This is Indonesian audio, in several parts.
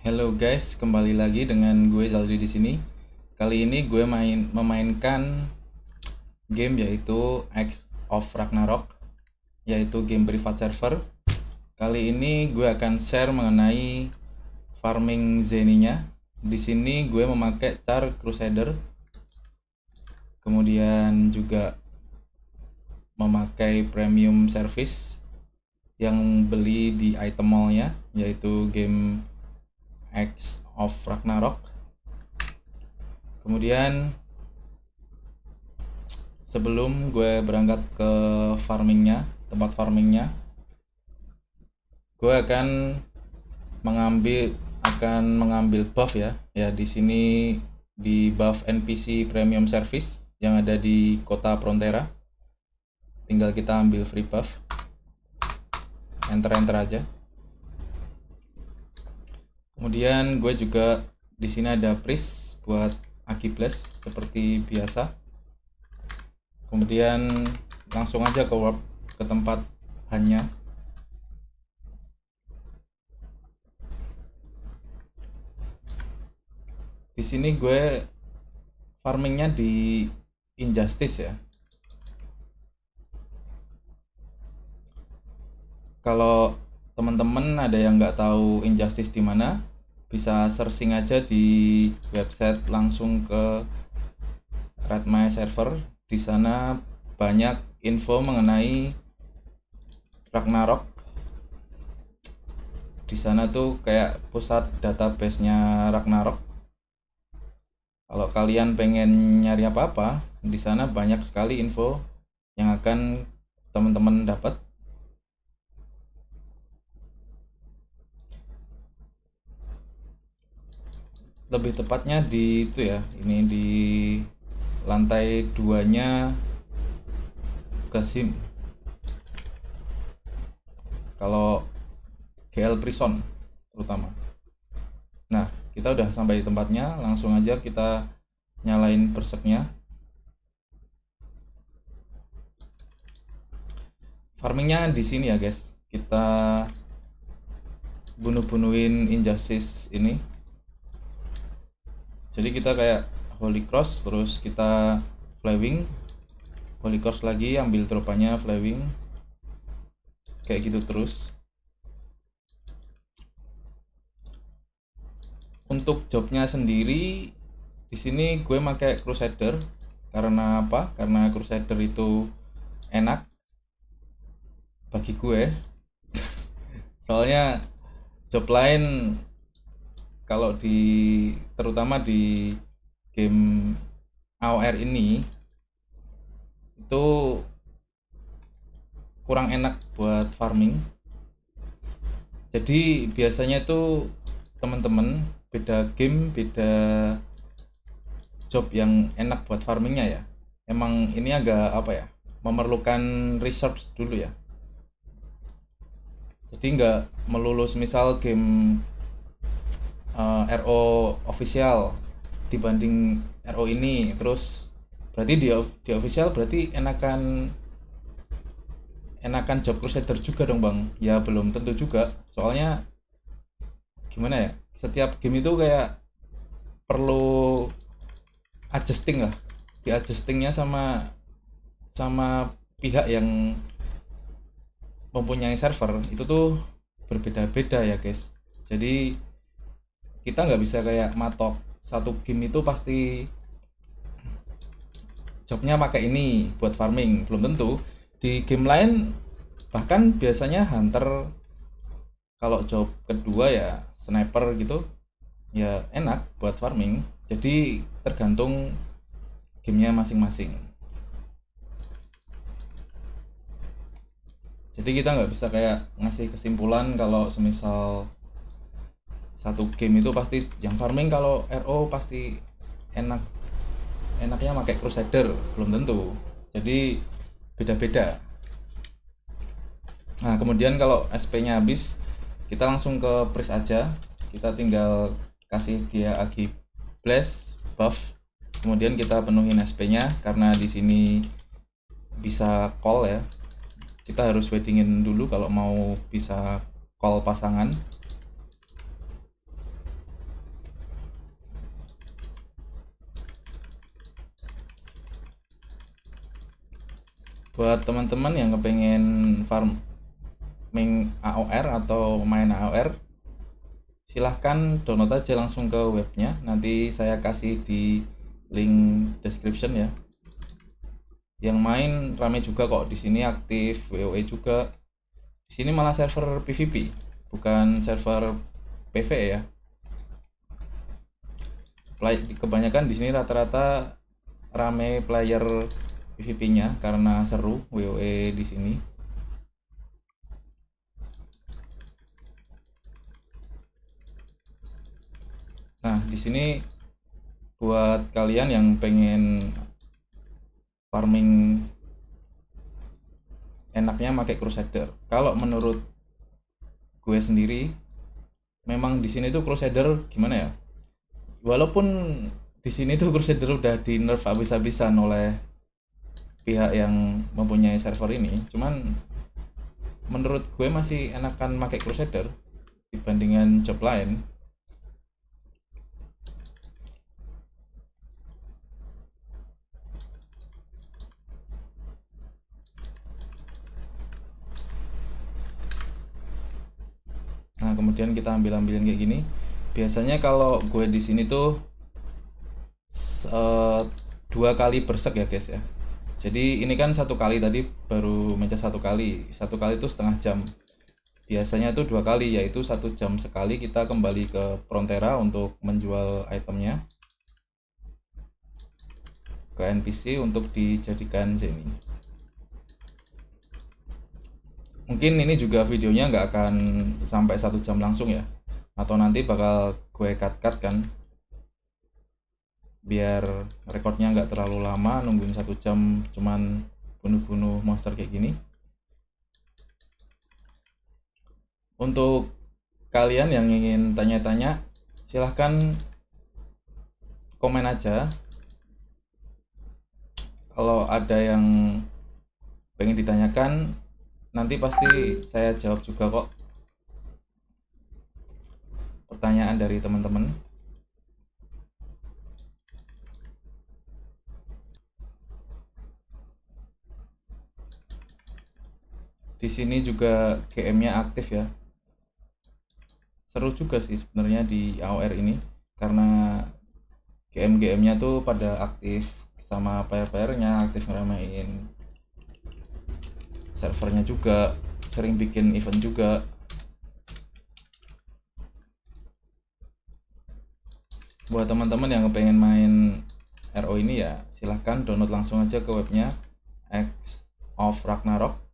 Hello guys, kembali lagi dengan gue Zaldi di sini. Kali ini gue memainkan game yaitu X of Ragnarok, yaitu game privat server. Kali ini gue akan share mengenai farming zeninya. Di sini gue memakai char Crusader, kemudian juga memakai premium service yang beli di item mall-nya, yaitu game X of Ragnarok. Kemudian sebelum gue berangkat ke tempat farmingnya, gue mengambil buff ya. Ya, di sini di buff NPC premium service yang ada di kota Frontera. Tinggal kita ambil free buff. Enter aja. Kemudian gue juga di sini ada priest buat Achilles seperti biasa. Kemudian langsung aja ke warp ke tempat hanya. Di sini gue farmingnya di Injustice ya. Kalau teman-teman ada yang nggak tahu Injustice di mana, bisa searching aja di website langsung ke Red My Server. Di sana banyak info mengenai Ragnarok. Di sana tuh kayak pusat database-nya Ragnarok. Kalau kalian pengen nyari apa-apa, di sana banyak sekali info yang akan teman-teman dapat. Lebih tepatnya di itu ya, ini di lantai 2-nya ke SIM. Kalau GL Prison terutama. Nah, kita udah sampai di tempatnya, langsung aja kita nyalain berserknya. Farmingnya di sini ya guys. Kita bunuh-bunuhin Injustice ini. Jadi kita kayak Holy Cross, terus kita Flywing, Holy Cross lagi, ambil tropanya Flywing, kayak gitu terus. Untuk jobnya sendiri di sini gue pakai Crusader. Karena apa? Karena Crusader itu enak bagi gue. Soalnya job lain kalau terutama di game AOR ini itu kurang enak buat farming. Jadi biasanya itu teman-teman beda game, beda job yang enak buat farmingnya ya. Emang ini agak apa ya, memerlukan research dulu ya. Jadi nggak melulu misal game RO official dibanding RO ini, terus berarti di official berarti enakan job crusader juga dong bang. Ya belum tentu juga, soalnya gimana ya, setiap game itu kayak perlu adjusting lah, di adjustingnya sama sama pihak yang mempunyai server itu tuh berbeda-beda ya guys. Jadi kita nggak bisa kayak matok satu game itu pasti jobnya pakai ini buat farming, belum tentu. Di game lain bahkan biasanya hunter, kalau job kedua ya sniper gitu, ya enak buat farming. Jadi tergantung gamenya masing-masing. Jadi kita nggak bisa kayak ngasih kesimpulan kalau semisal satu game itu pasti yang farming, kalau RO pasti enak enaknya pakai Crusader, belum tentu. Jadi beda-beda. Nah, kemudian kalau SP-nya habis, kita langsung ke priest aja. Kita tinggal kasih dia Agi Blast buff. Kemudian kita penuhin SP-nya karena di sini bisa call ya. Kita harus weddingin dulu kalau mau bisa call pasangan. Buat teman-teman yang kepengen farming AOR atau main AOR, silahkan download aja langsung ke webnya, nanti saya kasih di link description ya. Yang main rame juga kok, di sini aktif WoE juga. Di sini malah server PvP, bukan server PvE ya. Kebanyakan di sini rata-rata rame player PvP-nya karena seru WoE di sini. Nah, di sini buat kalian yang pengen farming enaknya pakai Crusader. Kalau menurut gue sendiri, memang di sini tuh Crusader gimana ya? Walaupun di sini tuh Crusader udah di nerf habis-habisan oleh pihak yang mempunyai server ini, cuman menurut gue masih enakan pakai Crusader dibandingkan job lain. Nah, kemudian kita ambil-ambilin kayak gini. Biasanya kalau gue di sini tuh eh, 2 kali bersek ya guys ya. Jadi ini kan 1 kali tadi baru mencet 1 kali. 1 kali itu setengah jam. Biasanya tuh 2 kali, yaitu 1 jam sekali kita kembali ke Frontera untuk menjual itemnya ke NPC untuk dijadikan sini. Mungkin ini juga videonya nggak akan sampai 1 jam langsung ya, atau nanti bakal gue cut kan, biar rekornya nggak terlalu lama nungguin 1 jam cuman bunuh-bunuh monster kayak gini. Untuk kalian yang ingin tanya-tanya, silahkan komen aja. Kalau ada yang pengen ditanyakan, nanti pasti saya jawab juga kok pertanyaan dari teman-teman. Di sini juga GM-nya aktif ya. Seru juga sih sebenarnya di AOR ini, karena GM-GM-nya tuh pada aktif sama player-playernya, aktif ngeramein servernya juga, sering bikin event juga. Buat teman-teman yang pengen main RO ini ya silahkan download langsung aja ke webnya X of Ragnarok.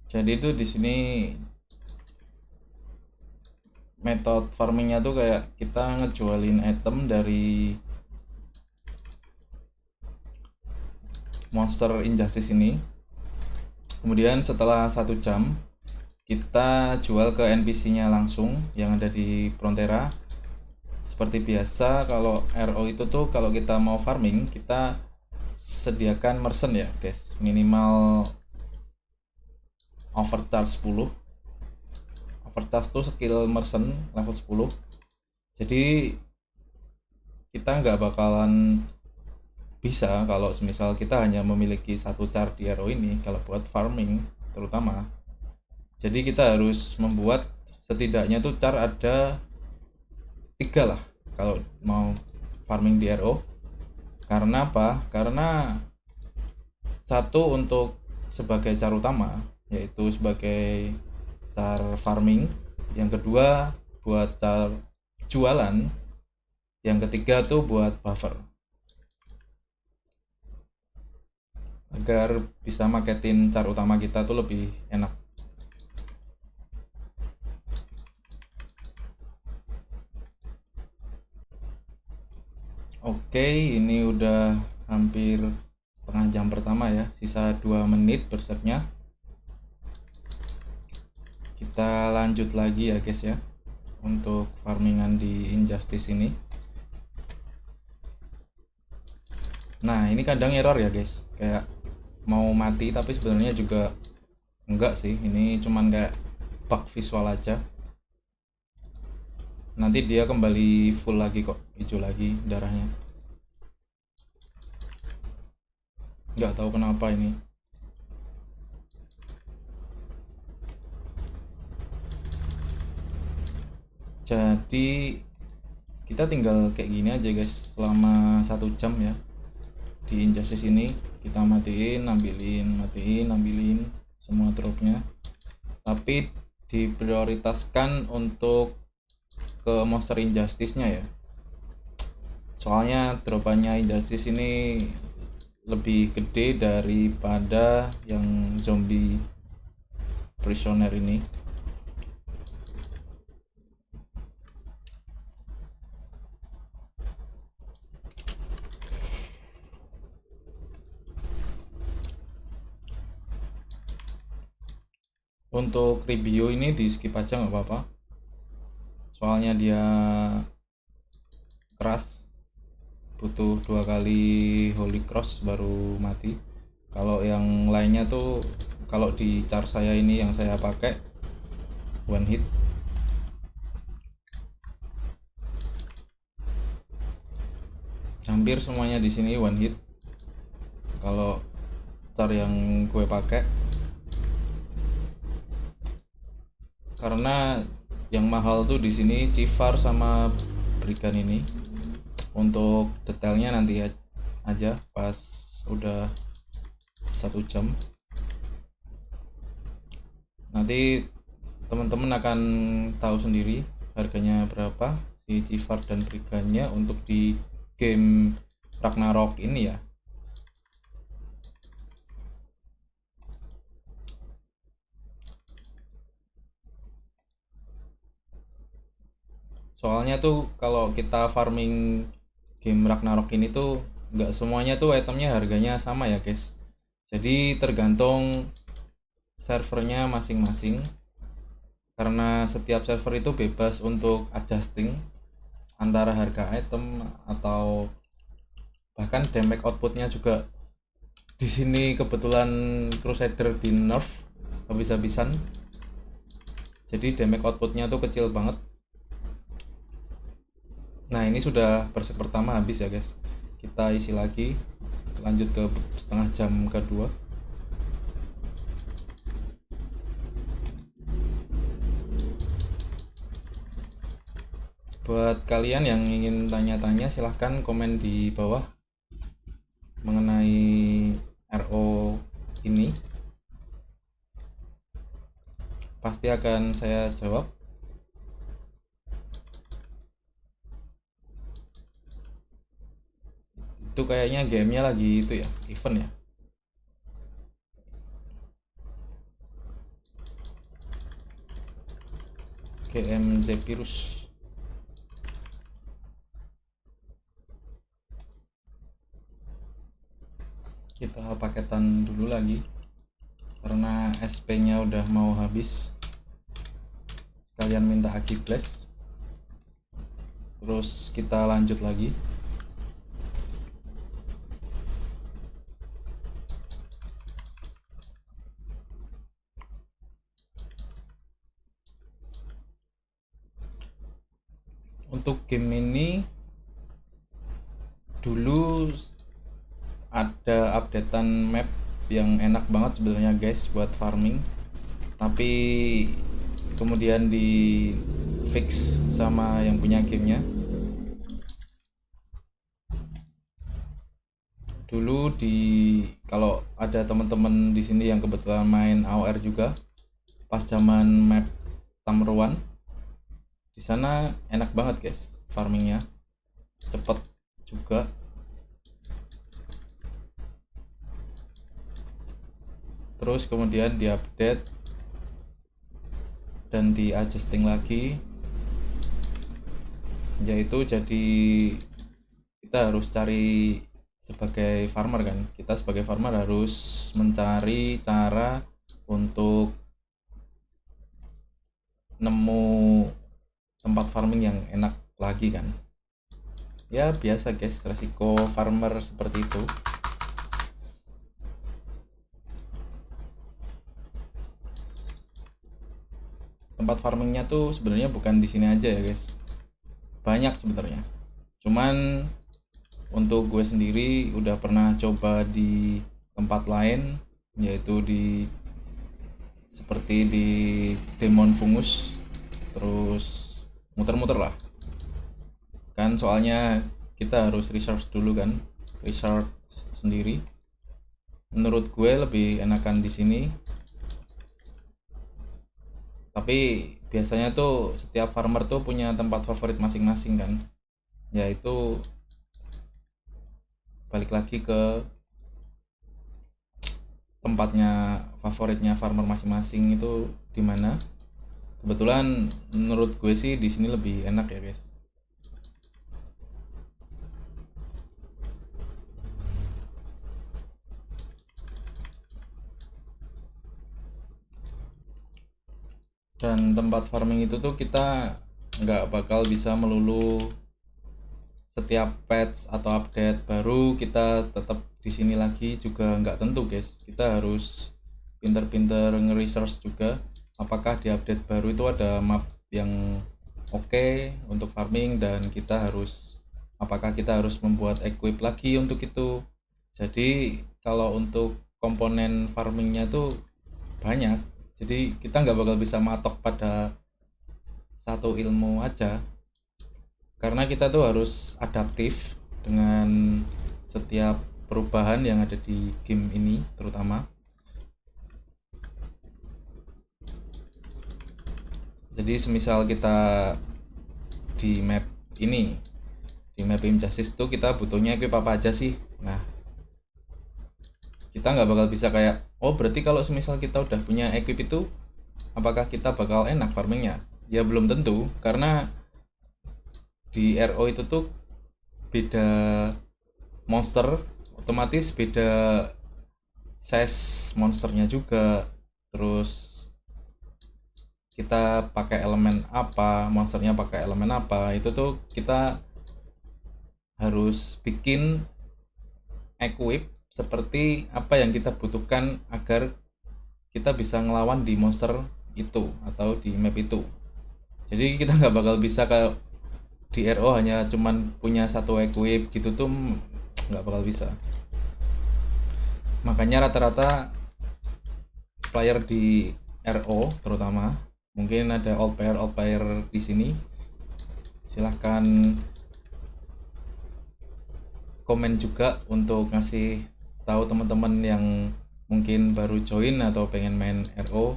Jadi itu di sini metode farmingnya tuh kayak kita ngejualin item dari monster Injustice ini. Kemudian setelah 1 jam kita jual ke NPC-nya langsung yang ada di Frontera. Seperti biasa kalau RO itu tuh kalau kita mau farming kita sediakan merchant ya guys, minimal overcharge 10. Overcharge tuh skill merchant level 10. Jadi kita nggak bakalan bisa kalau semisal kita hanya memiliki 1 char di RO ini kalau buat farming terutama. Jadi kita harus membuat setidaknya tuh char ada 3 lah kalau mau farming di RO. Karena apa? Karena satu untuk sebagai char utama, yaitu sebagai char farming, yang kedua buat char jualan, yang ketiga tuh buat buffer, agar bisa marketin char utama kita tuh lebih enak. Oke, ini udah hampir setengah jam pertama ya, sisa 2 menit bersetnya. Kita lanjut lagi ya guys ya untuk farmingan di Injustice ini. Nah, ini kadang error ya guys, kayak mau mati tapi sebenarnya juga Enggak sih, ini cuman kayak bug visual aja. Nanti dia kembali full lagi kok, hijau lagi darahnya. Nggak tahu kenapa ini. Jadi kita tinggal kayak gini aja guys selama 1 jam ya di Injustice ini. Kita matiin, ambilin semua dropnya, tapi diprioritaskan untuk ke monster Injustice-nya ya, soalnya dropannya Injustice ini lebih gede daripada yang zombie prisoner ini. Untuk review ini di skip aja nggak apa-apa, soalnya dia keras, butuh 2 kali Holy Cross baru mati. Kalau yang lainnya tuh, kalau di char saya ini yang saya pakai one hit. Hampir semuanya di sini one hit kalau char yang gue pakai, karena yang mahal tuh di sini Cifar sama Brigand ini. Untuk detailnya nanti aja pas udah 1 jam, nanti teman-teman akan tahu sendiri harganya berapa si Cifar dan Brigandnya untuk di game Ragnarok ini ya. Soalnya tuh kalau kita farming game Ragnarok ini tuh nggak semuanya tuh itemnya harganya sama ya guys. Jadi tergantung servernya masing-masing, karena setiap server itu bebas untuk adjusting antara harga item atau bahkan damage outputnya juga. Di sini kebetulan Crusader di nerf habis-habisan, jadi damage outputnya tuh kecil banget. Nah ini sudah berset pertama habis ya guys, kita isi lagi, lanjut ke setengah jam kedua. Buat kalian yang ingin tanya-tanya silahkan komen di bawah mengenai RO ini, pasti akan saya jawab. Itu kayaknya gamenya lagi itu ya, event ya. GM Zephyrus. Kita paketan dulu lagi karena SP nya udah mau habis. Kalian minta Agi Blast, terus kita lanjut lagi. Untuk game ini dulu ada updatean map yang enak banget sebenarnya guys buat farming, tapi kemudian di fix sama yang punya gamenya. Dulu kalau ada teman-teman di sini yang kebetulan main AOR juga, pas zaman map Tamruan, di sana enak banget guys farmingnya, cepet juga. Terus kemudian diupdate dan di adjusting lagi, yaitu jadi kita harus cari, sebagai farmer kan, kita sebagai farmer harus mencari cara untuk nemu tempat farming yang enak lagi kan. Ya biasa guys, resiko farmer seperti itu. tempat farmingnya tuh sebenarnya bukan di sini aja ya guys, banyak sebenarnya. Cuman untuk gue sendiri udah pernah coba di tempat lain, yaitu di seperti di Demon Fungus, terus muter-muter lah kan, soalnya kita harus research dulu kan, research sendiri. Menurut gue lebih enakan di sini, tapi biasanya tuh setiap farmer tuh punya tempat favorit masing-masing kan, yaitu balik lagi ke tempatnya favoritnya farmer masing-masing itu di mana. Kebetulan menurut gue sih di sini lebih enak ya guys. Dan tempat farming itu tuh kita nggak bakal bisa melulu setiap patch atau update baru kita tetap di sini lagi, juga nggak tentu guys. Kita harus pinter-pinter nge-research juga apakah di update baru itu ada map yang oke untuk farming, dan apakah kita harus membuat equip lagi untuk itu. Jadi kalau untuk komponen farmingnya tuh banyak, jadi kita nggak bakal bisa matok pada satu ilmu aja, karena kita tuh harus adaptif dengan setiap perubahan yang ada di game ini terutama. Jadi semisal kita di map ini, di map Injustice tuh kita butuhnya equip apa aja sih. Nah, kita nggak bakal bisa kayak, oh berarti kalau semisal kita udah punya equip itu, apakah kita bakal enak farmingnya? Ya belum tentu, karena di RO itu tuh beda monster, otomatis beda size monsternya juga. Terus kita pakai elemen apa, monsternya pakai elemen apa, itu tuh kita harus bikin equip seperti apa yang kita butuhkan agar kita bisa ngelawan di monster itu atau di map itu. Jadi kita nggak bakal bisa ke di RO hanya cuman punya satu equip gitu tuh, nggak bakal bisa. Makanya rata-rata player di RO terutama, mungkin ada old player di sini, silahkan komen juga untuk ngasih tahu teman-teman yang mungkin baru join atau pengen main RO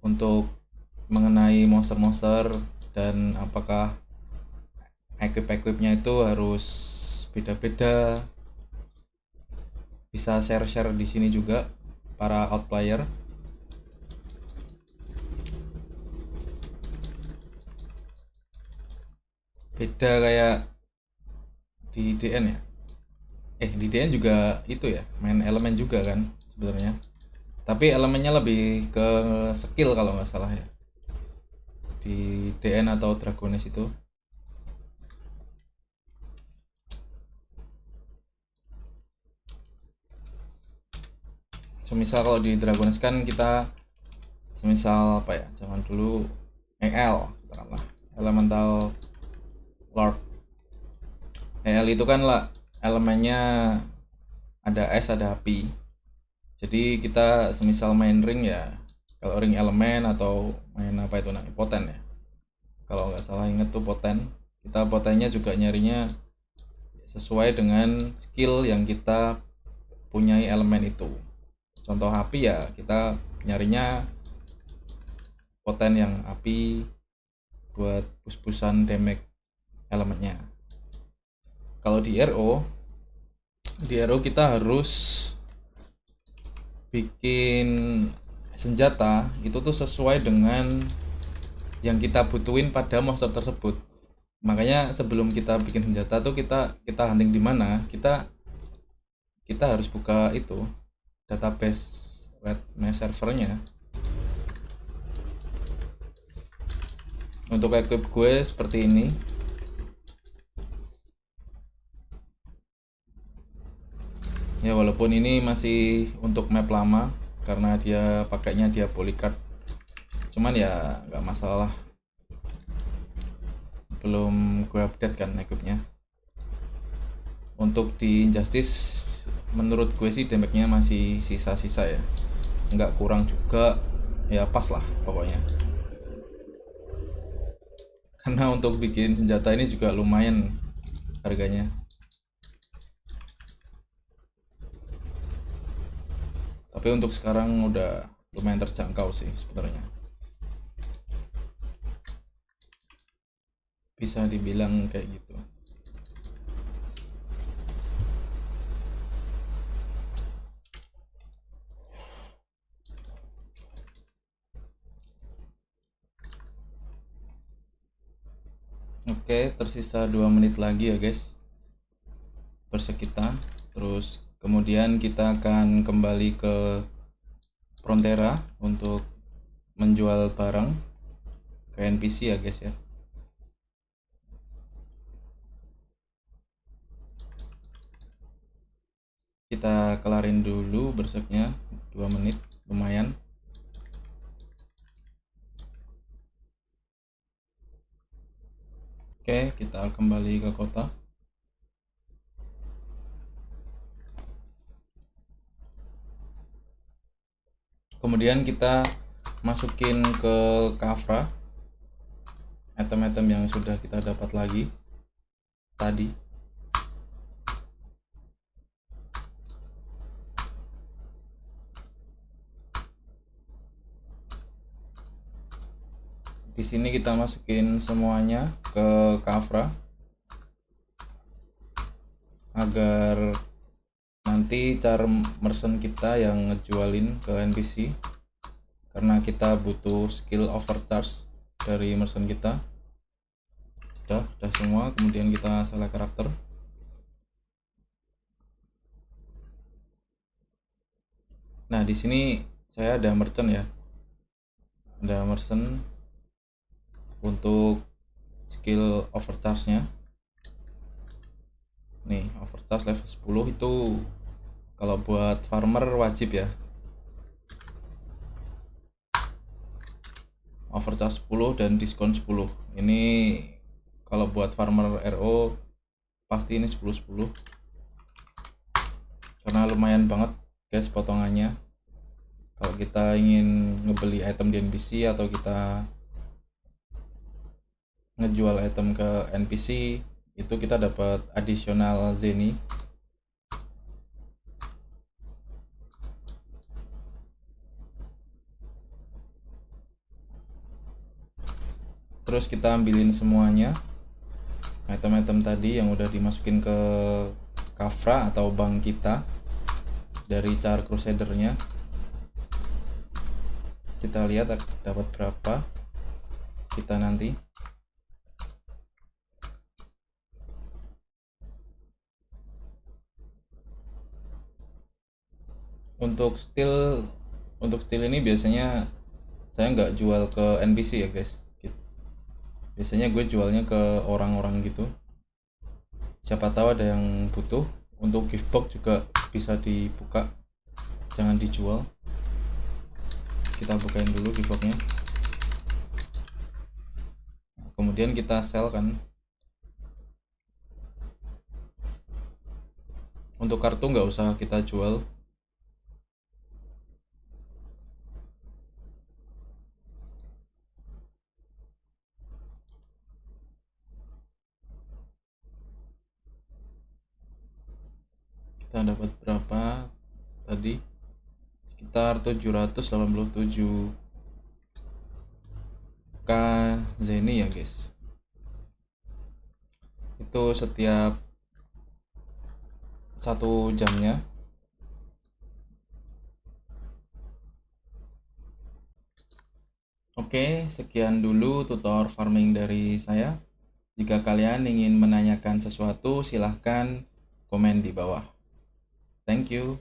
untuk mengenai monster-monster, dan apakah equip-equipnya itu harus beda-beda. Bisa share-share di sini juga para outplayer. Beda kayak di DN ya. Di DN juga itu ya, main elemen juga kan sebenarnya. Tapi elemennya lebih ke skill kalau nggak salah ya. Di DN atau Dragones itu. Semisal kalau di Dragones kan kita semisal apa ya, zaman dulu EL katakanlah, Elemental Lord. EL itu kan lah elemennya ada es ada api. Jadi kita semisal main ring ya, kalau ring elemen atau main apa itu namanya, poten ya, kalau nggak salah inget tuh poten. Kita potennya juga nyarinya sesuai dengan skill yang kita punyai elemen itu. Contoh api ya, kita nyarinya poten yang api buat push-pushan damage elemennya. Kalau di RO kita harus bikin senjata itu tuh sesuai dengan yang kita butuhin pada monster tersebut. Makanya sebelum kita bikin senjata tuh kita hunting di mana, kita harus buka itu database red mesh servernya. Untuk equip gue seperti ini. Ya walaupun ini masih untuk map lama karena dia pakainya dia polycard. cuman ya nggak masalah, belum gue update kan equipnya. Untuk di Injustice menurut gue sih damage-nya masih sisa-sisa ya, nggak kurang juga, ya pas lah pokoknya. Karena untuk bikin senjata ini juga lumayan harganya. Tapi untuk sekarang udah lumayan terjangkau sih sebenarnya. Bisa dibilang kayak gitu. Oke, tersisa 2 menit lagi ya guys berset kita. Terus kemudian kita akan kembali ke Frontera untuk menjual barang ke NPC ya guys ya. Kita kelarin dulu berseknya 2 menit, lumayan. Oke, kita kembali ke kota. Kemudian kita masukin ke Kafra item-item yang sudah kita dapat lagi tadi. Di sini kita masukin semuanya ke Kafra agar nanti charm merchant kita yang ngejualin ke NPC, karena kita butuh skill overcharge dari merchant kita. Udah semua. Kemudian kita select karakter. Nah, di sini saya ada merchant ya. Ada merchant untuk skill overcharge-nya. Nih, overcharge level 10 itu kalau buat farmer wajib ya. Overcharge 10 dan diskon 10. Ini kalau buat farmer RO pasti ini 10-10. Karena lumayan banget guys potongannya. Kalau kita ingin ngebeli item di NPC atau kita ngejual item ke NPC, itu kita dapat additional Zeni. Terus kita ambilin semuanya item-item tadi yang udah dimasukin ke Kafra atau bank kita dari Char Crusader-nya. Kita lihat dapat berapa kita nanti. Untuk steel ini biasanya saya nggak jual ke NPC ya guys. Biasanya gue jualnya ke orang-orang gitu. Siapa tahu ada yang butuh. Untuk gift box juga bisa dibuka, jangan dijual. Kita bukain dulu gift box-nya. Nah, kemudian kita sell kan. Untuk kartu nggak usah kita jual. Kita dapat berapa tadi? Sekitar 787 k Zeni ya guys. Itu setiap 1 jamnya. Oke, sekian dulu tutor farming dari saya. Jika kalian ingin menanyakan sesuatu, silahkan komen di bawah. Thank you.